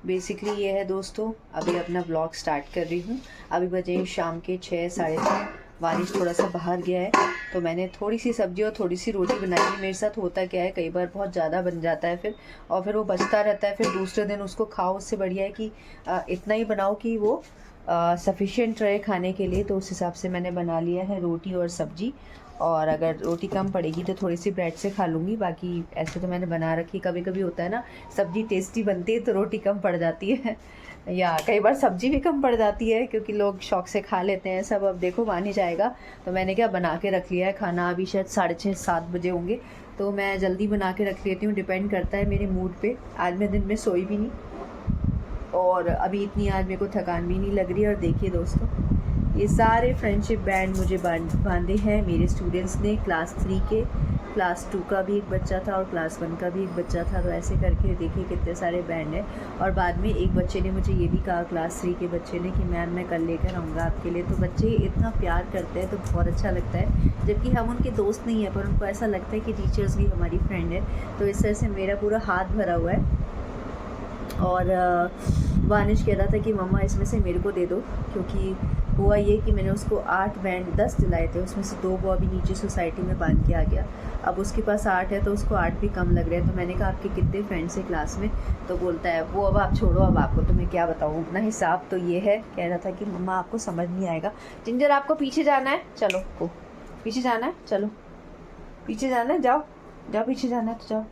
Basically ये है दोस्तों, अभी अपना ब्लॉग स्टार्ट कर रही हूँ। अभी बजे शाम के 6 साढ़े 6। बारिश थोड़ा सा बाहर गया है तो मैंने थोड़ी सी सब्जी और थोड़ी सी रोटी बनाई है। मेरे साथ होता क्या है, कई बार बहुत ज़्यादा बन जाता है फिर वो बचता रहता है, फिर दूसरे दिन उसको खाओ। उससे बढ़िया है कि इतना ही बनाओ कि वो सफिशिएंट रहे खाने के लिए। तो उस हिसाब से मैंने बना लिया है रोटी और सब्जी। और अगर रोटी कम पड़ेगी तो थोड़ी सी ब्रेड से खा लूँगी। बाकी ऐसे तो मैंने बना रखी। कभी कभी होता है ना, सब्जी टेस्टी बनती है तो रोटी कम पड़ जाती है या कई बार सब्जी भी कम पड़ जाती है क्योंकि लोग शौक से खा लेते हैं सब। अब देखो मान ही जाएगा तो मैंने क्या बना के रख लिया है खाना। अभी शायद 6:30 7 बजे होंगे तो मैं जल्दी बना के रख लेती हूँ। डिपेंड करता है मेरे मूड पे। आज मैं दिन में सोई भी नहीं और अभी इतनी आज मेरे को थकान भी नहीं लग रही। और देखिए दोस्तों, ये सारे फ्रेंडशिप बैंड मुझे बांधे हैं मेरे स्टूडेंट्स ने। क्लास 3 के, क्लास 2 का भी एक बच्चा था और क्लास 1 का भी एक बच्चा था। तो ऐसे करके देखिए कितने सारे बैंड हैं। और बाद में एक बच्चे ने मुझे ये भी कहा, क्लास 3 के बच्चे ने, कि मैम मैं कल लेकर आऊँगा आपके लिए। तो बच्चे इतना प्यार करते हैं तो बहुत अच्छा लगता है, जबकि हम उनके दोस्त नहीं हैं पर उनको ऐसा लगता है कि टीचर्स भी हमारी फ्रेंड है। तो इस तरह से मेरा पूरा हाथ भरा हुआ है। और वानिश कह रहा था कि मम्मा इसमें से मेरे को दे दो, क्योंकि हुआ ये कि मैंने उसको 8 बैंड 10 दिलाए थे, उसमें से 2 वो अभी नीचे सोसाइटी में बांध के आ गया। अब उसके पास 8 है तो उसको 8 भी कम लग रहे हैं। तो मैंने कहा आपके कितने फ्रेंड्स हैं क्लास में? तो बोलता है वो अब आप छोड़ो, अब आपको तो मैं क्या बताऊँ, अपना हिसाब तो ये है। कह रहा था कि मम्मा आपको समझ नहीं आएगा। जिंजर आपको पीछे जाना है, चलो को पीछे जाना है, चलो पीछे जाना है, जाओ जाओ पीछे जाना है तो जाओ।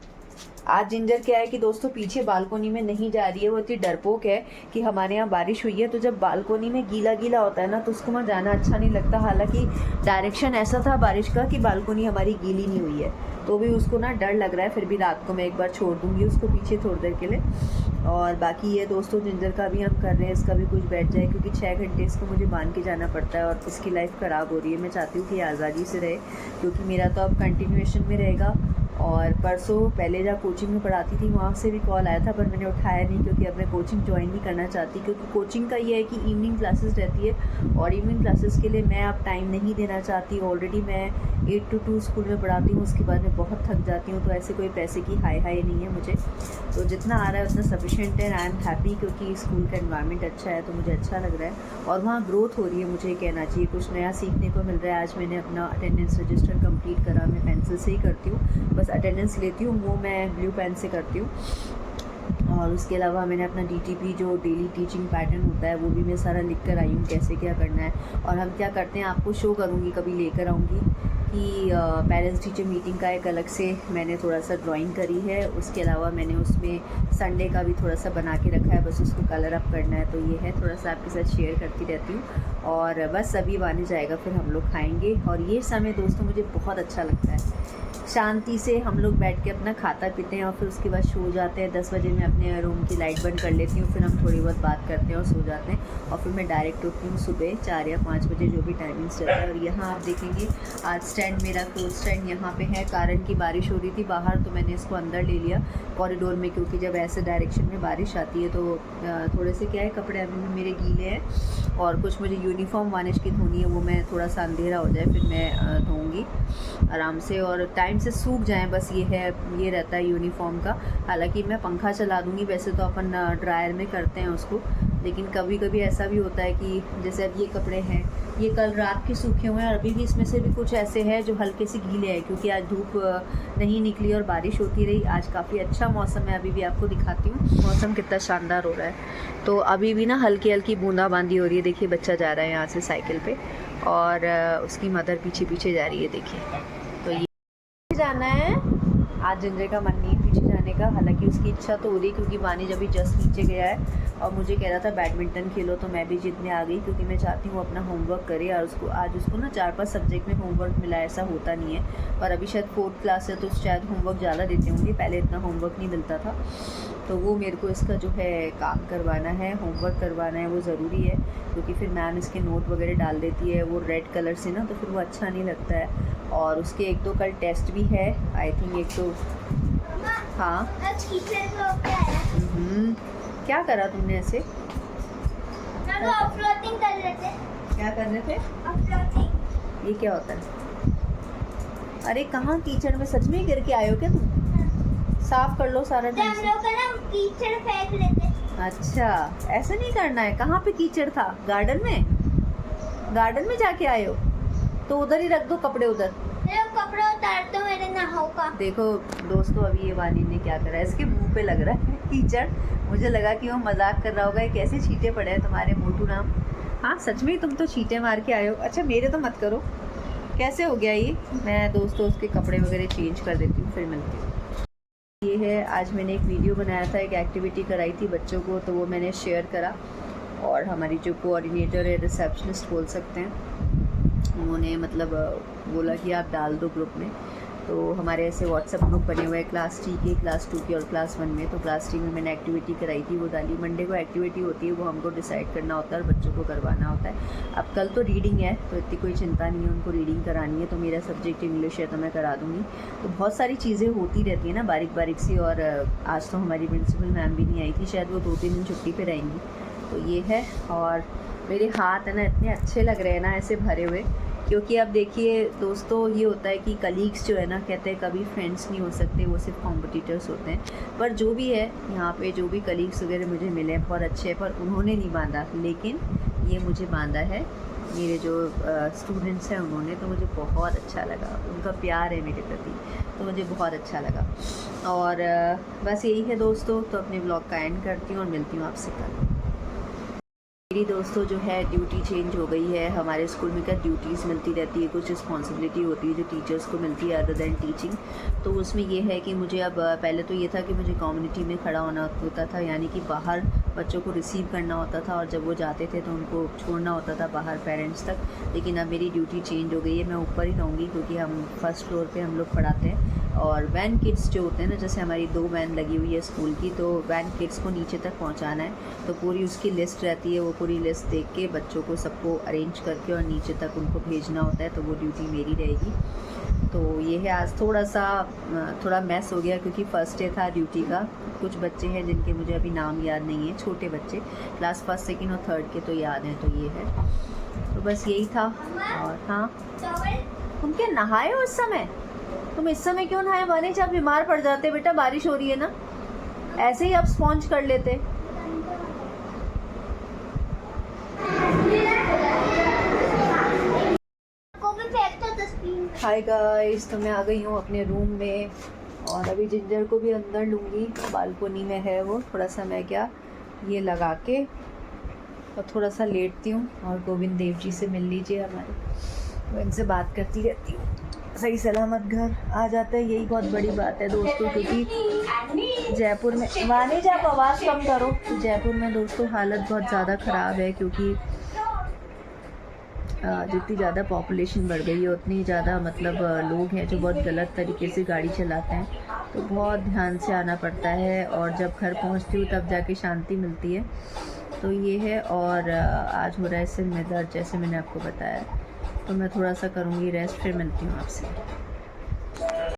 आज जिंजर क्या है कि दोस्तों पीछे बालकोनी में नहीं जा रही है। वो इतनी डरपोक है कि हमारे यहाँ बारिश हुई है तो जब बालकोनी में गीला गीला होता है ना तो उसको वहाँ जाना अच्छा नहीं लगता। हालांकि डायरेक्शन ऐसा था बारिश का कि बालकोनी हमारी गीली नहीं हुई है, तो भी उसको ना डर लग रहा है। फिर भी रात को मैं एक बार छोड़ दूँगी उसको पीछे थोड़ी देर के लिए। और बाकी ये दोस्तों जिंजर का भी हम कर रहे हैं, इसका भी कुछ बैठ जाए, क्योंकि 6 घंटे इसको मुझे बांध के जाना पड़ता है और इसकी लाइफ ख़राब हो रही है। मैं चाहती हूँ कि आज़ादी से रहे, क्योंकि मेरा तो अब कंटिन्यूएशन में रहेगा। और परसों पहले जहाँ कोचिंग में पढ़ाती थी वहाँ से भी कॉल आया था पर मैंने उठाया नहीं, क्योंकि अब मैं कोचिंग ज्वाइन नहीं करना चाहती। क्योंकि कोचिंग का ये है कि इवनिंग क्लासेस रहती है और इवनिंग क्लासेस के लिए मैं अब टाइम नहीं देना चाहती। ऑलरेडी मैं 8 to 2 स्कूल में पढ़ाती हूँ, उसके बाद मैं बहुत थक जाती हूँ। तो ऐसे कोई पैसे की हाई नहीं है मुझे, तो जितना आ रहा है उतना सफिशिएंट है। आई एम हैप्पी, क्योंकि स्कूल का एनवायरनमेंट अच्छा है तो मुझे अच्छा लग रहा है और वहाँ ग्रोथ हो रही है। मुझे कहना चाहिए कुछ नया सीखने को मिल रहा है। आज मैंने अपना अटेंडेंस रजिस्टर कंप्लीट करा। मैं पेंसिल से ही करती हूँ, बस अटेंडेंस लेती हूँ वो मैं ब्लू पेन से करती हूँ। और उसके अलावा मैंने अपना DTP जो डेली टीचिंग पैटर्न होता है वो भी मैं सारा लिख कर आई हूँ, कैसे क्या करना है और हम क्या करते हैं आपको शो करूँगी, कभी लेकर आऊँगी। कि पेरेंट्स टीचर मीटिंग का एक अलग से मैंने थोड़ा सा ड्राइंग करी है। उसके अलावा मैंने उसमें संडे का भी थोड़ा सा बना के रखा है, बस उसको कलर अप करना है। तो ये है, थोड़ा सा आपके साथ शेयर करती रहती हूँ। और बस अभी बन जाएगा फिर हम लोग खाएंगे। और ये समय दोस्तों मुझे बहुत अच्छा लगता है, शांति से हम लोग बैठ के अपना खाता पीते हैं और फिर उसके बाद सो जाते हैं। 10 बजे मैं अपने रूम की लाइट बंद कर लेती हूँ, फिर हम थोड़ी बहुत बात करते हैं और सो जाते हैं। और फिर मैं डायरेक्ट उठती हूँ सुबह 4 या 5 बजे, जो भी टाइमिंग्स रहता है। और यहाँ आप देखेंगे आज स्टैंड, मेरा क्लोथ स्टैंड यहाँ पे है। कारण की बारिश हो रही थी बाहर तो मैंने इसको अंदर ले लिया कॉरिडोर में, क्योंकि जब ऐसे डायरेक्शन में बारिश आती है तो थोड़े से क्या है, कपड़े अभी भी मेरे गीले हैं और कुछ मुझे यूनिफॉर्म वानिश की धोनी है, वो मैं थोड़ा सा अंधेरा हो जाए फिर मैं धोऊँगी आराम से और टाइम से सूख जाएं, बस ये है, ये रहता है यूनिफॉर्म का। हालांकि मैं पंखा चला दूँगी, वैसे तो अपन ड्रायर में करते हैं उसको, लेकिन कभी कभी ऐसा भी होता है कि जैसे अब ये कपड़े हैं, ये कल रात के सूखे हुए हैं और अभी भी इसमें से भी कुछ ऐसे हैं जो हल्के से गीले हैं, क्योंकि आज धूप नहीं निकली और बारिश होती रही। आज काफ़ी अच्छा मौसम है, अभी भी आपको दिखाती हूँ मौसम कितना शानदार हो रहा है। तो अभी भी ना हल्की हल्की बूंदाबांदी हो रही है। देखिए बच्चा जा रहा है यहाँ से साइकिल पे और उसकी मदर पीछे पीछे जा रही है, देखिए। तो ये जाना है, आज जिंजर का मन नहीं पीछे जाने का। हालांकि उसकी इच्छा तो हो रही, क्योंकि वानी जब भी जस्ट नीचे गया है और मुझे कह रहा था बैडमिंटन खेलो, तो मैं भी जितने आ गई, क्योंकि मैं चाहती हूँ अपना होमवर्क करे। और उसको आज उसको ना 4-5 सब्जेक्ट में होमवर्क मिला, ऐसा होता नहीं है। और अभी शायद 4th क्लास है तो शायद होमवर्क ज़्यादा देते होंगे, पहले इतना होमवर्क नहीं मिलता था। तो वो मेरे को इसका जो है काम करवाना है, होमवर्क करवाना है, वो ज़रूरी है। क्योंकि फिर मैम इसके नोट वगैरह डाल देती है वो रेड कलर से ना, तो फिर वो अच्छा नहीं लगता है। और उसके 1-2 कल टेस्ट भी है, आई थिंक 1-2। हाँ क्या करा तुमने ऐसे? ऑफलोडिंग कर रहे थे। क्या कर रहे थे? ऑफलोडिंग। ये क्या होता है? अरे कहाँ कीचड़ में सच में गिर के आए हो क्या तुम? साफ कर लो सारा हम लोग का ना कीचड़ फेंक लेते। अच्छा, ऐसा नहीं करना है। कहाँ पे कीचड़ था? गार्डन में? गार्डन में जाके आए हो तो उधर ही रख दो कपड़े उधर। मेरे कपड़े उतार दो मेरे नहाओ का। देखो दोस्तों, अभी ये वानी ने क्या करा है, इसके मुंह पे लग रहा है कीचड़। मुझे लगा कि वो मजाक कर रहा होगा, ये कैसे छींटे पड़े हैं तुम्हारे मोटू राम। हाँ सच में तुम तो छींटे मार के आए हो। अच्छा मेरे तो मत करो। कैसे हो गया ये? मैं दोस्तों उसके कपड़े वगैरह चेंज कर देती हूँ, फिर मिलती हूँ। ये है, आज मैंने एक वीडियो बनाया था, एक एक्टिविटी कराई थी बच्चों को, तो वो मैंने शेयर करा। और हमारी जो कोऑर्डिनेटर है, रिसेप्शनिस्ट बोल सकते हैं, उन्होंने मतलब बोला कि आप डाल दो ग्रुप में। तो हमारे ऐसे व्हाट्सएप ग्रुप बने हुए हैं क्लास 3 के, क्लास 2 के और क्लास 1 में। तो क्लास 3 में मैंने एक्टिविटी कराई थी, वो डाली। मंडे को एक्टिविटी होती है, वो हमको डिसाइड करना होता है और बच्चों को करवाना होता है। अब कल तो रीडिंग है, तो इतनी कोई चिंता नहीं है, उनको रीडिंग करानी है। तो मेरा सब्जेक्ट इंग्लिश है, तो मैं करा दूँगी। तो बहुत सारी चीज़ें होती रहती हैं ना बारीक बारीक सी। और आज तो हमारी प्रिंसिपल मैम भी नहीं आई थी, शायद वो 2-3 दिन छुट्टी पर रहेंगी। तो ये है। और मेरे हाथ है ना इतने अच्छे लग रहे हैं ना ऐसे भरे हुए, क्योंकि अब देखिए दोस्तों, ये होता है कि कलीग्स जो है ना, कहते हैं कभी फ्रेंड्स नहीं हो सकते, वो सिर्फ कॉम्पिटिटर्स होते हैं। पर जो भी है यहाँ पे, जो भी कलीग्स वगैरह मुझे मिले हैं बहुत अच्छे हैं, पर उन्होंने नहीं बांधा, लेकिन ये मुझे बांधा है। मेरे जो स्टूडेंट्स हैं उन्होंने, तो मुझे बहुत अच्छा लगा, उनका प्यार है मेरे प्रति, तो मुझे बहुत अच्छा लगा। और बस यही है दोस्तों, तो अपने ब्लॉग का एंड करती हूँ और मिलती हूँ आपसे कल। मेरी दोस्तों जो है ड्यूटी चेंज हो गई है। हमारे स्कूल में क्या ड्यूटीज़ मिलती रहती है, कुछ रिस्पॉन्सिबिलिटी होती है जो टीचर्स को मिलती है अदर देन टीचिंग। तो उसमें ये है कि मुझे अब, पहले तो ये था कि मुझे कम्युनिटी में खड़ा होना होता था, यानी कि बाहर बच्चों को रिसीव करना होता था, और जब वो जाते थे तो उनको छोड़ना होता था बाहर पेरेंट्स तक। लेकिन अब मेरी ड्यूटी चेंज हो गई है, मैं ऊपर ही रहूँगी, क्योंकि हम फर्स्ट फ्लोर पर हम लोग पढ़ाते हैं। और वैन किड्स जो होते हैं ना, जैसे हमारी 2 वैन लगी हुई है स्कूल की, तो वैन किड्स को नीचे तक पहुंचाना है। तो पूरी उसकी लिस्ट रहती है, वो पूरी लिस्ट देख के बच्चों को सबको अरेंज करके और नीचे तक उनको भेजना होता है। तो वो ड्यूटी मेरी रहेगी। तो ये है, आज थोड़ा मैस हो गया, क्योंकि फर्स्ट डे था ड्यूटी का। कुछ बच्चे हैं जिनके मुझे अभी नाम याद नहीं है, छोटे बच्चे, क्लास 1, 2 और 3 के तो याद हैं। तो ये है, तो बस यही था। और हाँ, तुम क्या नहाए हो इस समय? तुम इस समय क्यों नहाए वानी? जब बीमार पड़ जाते बेटा, बारिश हो रही है ना, ऐसे ही आप स्पॉन्ज कर लेते। हाय गाइस, तो मैं आ गई हूँ अपने रूम में, और अभी जिंजर को भी अंदर लूँगी। बालकोनी में है वो, थोड़ा सा मैं क्या ये लगा के और थोड़ा सा लेटती हूँ। और गोविंद देव जी से मिल लीजिए हमारे, तो इनसे बात करती रहती हूँ। सही सलामत घर आ जाता है, यही बहुत बड़ी बात है दोस्तों। क्योंकि जयपुर में, वानी जी आप आवाज़ कम करो। जयपुर में दोस्तों हालत बहुत ज़्यादा ख़राब है, क्योंकि जितनी ज़्यादा पॉपुलेशन बढ़ गई है, उतनी ज़्यादा मतलब लोग हैं जो बहुत गलत तरीके से गाड़ी चलाते हैं। तो बहुत ध्यान से आना पड़ता है, और जब घर पहुंचती हूँ तब जाके शांति मिलती है। तो ये है। और आज हो रहा है सिर में दर्द, जैसे मैंने आपको बताया। तो मैं थोड़ा सा करूँगी रेस्ट, फिर मिलती हूँ आपसे।